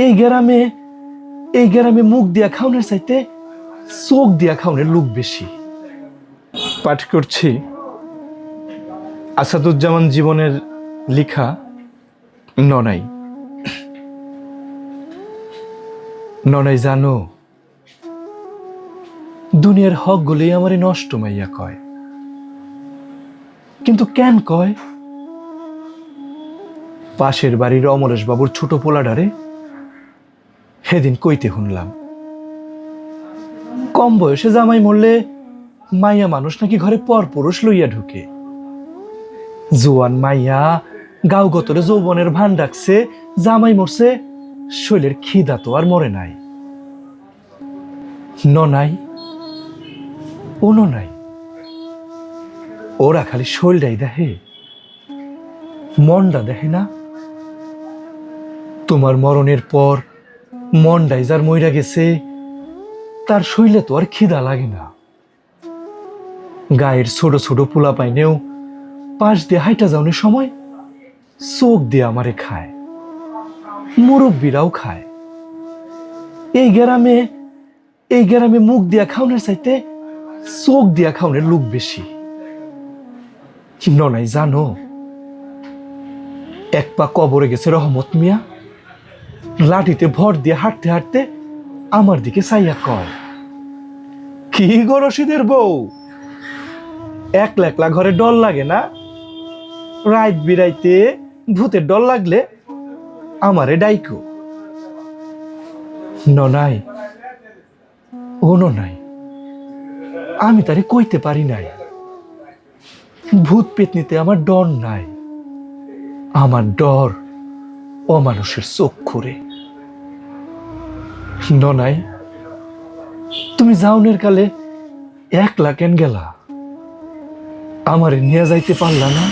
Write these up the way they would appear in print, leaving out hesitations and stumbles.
এই গ্রামে এই গ্রামে মুখ দিয়া খাওনের চাইতে চোখ দিয়া খাওনের লোক বেশি। পাঠ করছি আসাদুজ্জামান জীবনের লেখা ননাই। ননাই জানো, দুনিয়ার হক গুলি আমারে নষ্ট মাইয়া কয়, কিন্তু কেন কয়? পাশের বাড়ির অমরেশ বাবুর ছোট পোলাডারে সেদিন কইতে শুনলাম, কম বয়সে জামাই মরলে মাইয়া মানুষ নাকি ঘরে পর পুরুষ লইয়া ঢুকে। জোয়ান মাইয়া গাও গতরে যৌবনের ভান ডাকছে, জামাই মরছে, শৈলের খিদা তো আর মরে নাই। ননাই ও ননাই, ওরা খালি শৈলটাই দেখে, মনটা দেখে না। তোমার মরণের পর মনটাই যার মইরা গেছে, তার শৈলে তো আর খিদা লাগে না। গায়ের ছোট ছোট পোলা পাইনেও পাশ দিয়ে হাইটা যাওয়ার সময় চোখ দিয়ে আমারে খায়, মুরব্বীরাও খায়। এই গ্রামে মুখ দিয়া খাওনের চাইতে চোখ দিয়া খাওনের লোক বেশি। ননাই জানো, এক পা কবরে গেছে রহমত মিয়া, লাঠিতে ভর দিয়ে হাঁটতে হাঁটতে আমার দিকে চাইয়া কয়, কি গো রশিদের বউ, একলা একলা ঘরে ডর লাগে না? রাত বিরাইতে ভূতের ডর লাগলে আমারে ডাইকো। ননাই ও ননাই, আমি তারে কইতে পারি নাই, ভূত পেতনিতে আমার ডর নাই, আমার ডর অমানুষের চক্ষুরে। ননাই, তুমি যাওনের কালে একলা কেন গেলা? আমারে নিয়ে যাইতে পারলা না?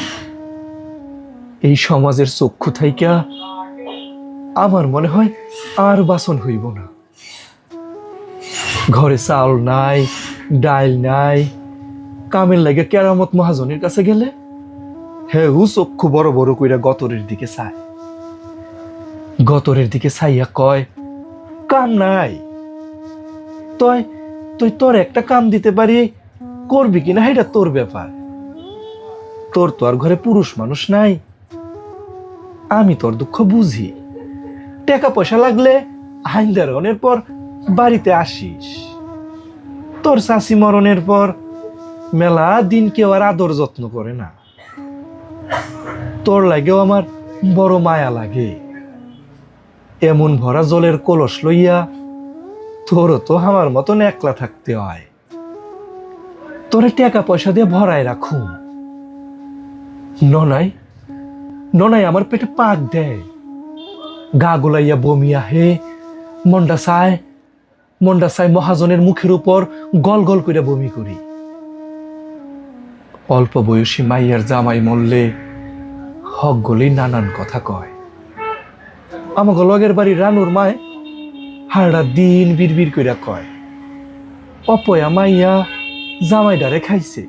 এই সমাজের চক্ষু থাইকা আমার মনে হয় আর বাসন হইব না। ঘরে চাল নাই, ডাইল নাই, কামের লাগে কেরামত মহাজনের কাছে গেলে হেউ চক্ষু বড় বড় কইরা গতরের দিকে চায়, গতরের দিকে চাইয়া কয়, কাম নাই। তুই তুই তোর একটা কাম দিতে পারি, করবি কিনা এটা তোর ব্যাপার। তোর তো আর ঘরে পুরুষ মানুষ নাই, আমি তোর দুঃখ বুঝি। টাকা পয়সা লাগলে আইনদারনের পর বাড়িতে আসিস। তোর চাষি মরণের পর মেলা দিন কেউ আর আদর যত্ন করে না। তোর লাগেও আমার বড় মায়া লাগে। এমন ভরা জলের কলস লইয়া তোরও তো আমার মতন একলা থাকতে হয়। তোরে টাকা পয়সা দিয়ে ভরায় রাখুম। ননাই ননাই আমার পেটে পাক দেয়, গা গোলাইয়া বমি আহে, মন্ডা চায় মহাজনের মুখের উপর গল গল করে বমি করি। অল্প বয়সী মাইয়ার জামাই মরলে হক গলি নানান কথা কয়। আমাকে লগের বাড়ি রানুর মায় হাড়া দিন বিড়বিড় কইরা কয়, অপয়া মাইয়া জামাইডারে খাইছে,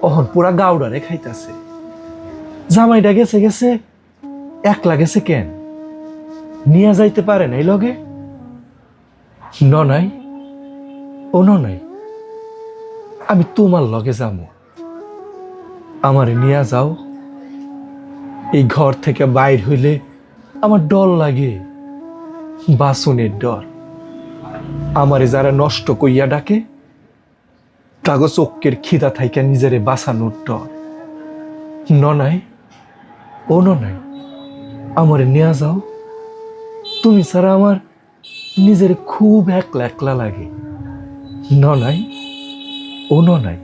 অহন পুরা গাউডারে খাইতাছে। জামাইডা গেছে গেছে, একলা গেছে কেন? নিয়ে যাইতে পারে নাই লগে? ননাই ও ননাই, আমি তোমার লগে যাবো, আমারে নিয়ে যাও। এই ঘর থেকে বাইর হইলে আমার ডর লাগে, বাসনের ডর। আমারে যারা নষ্ট কইয়া ডাকে, তাগো চোখের খিদা থাইকা নিজেরে বাঁচানোর ডর। ননাই ও ননাই, আমারে নিয়ে যাও। তুমি ছাড়া আমার নিজের খুব একলা একলা লাগে। ননাই ও ননাই।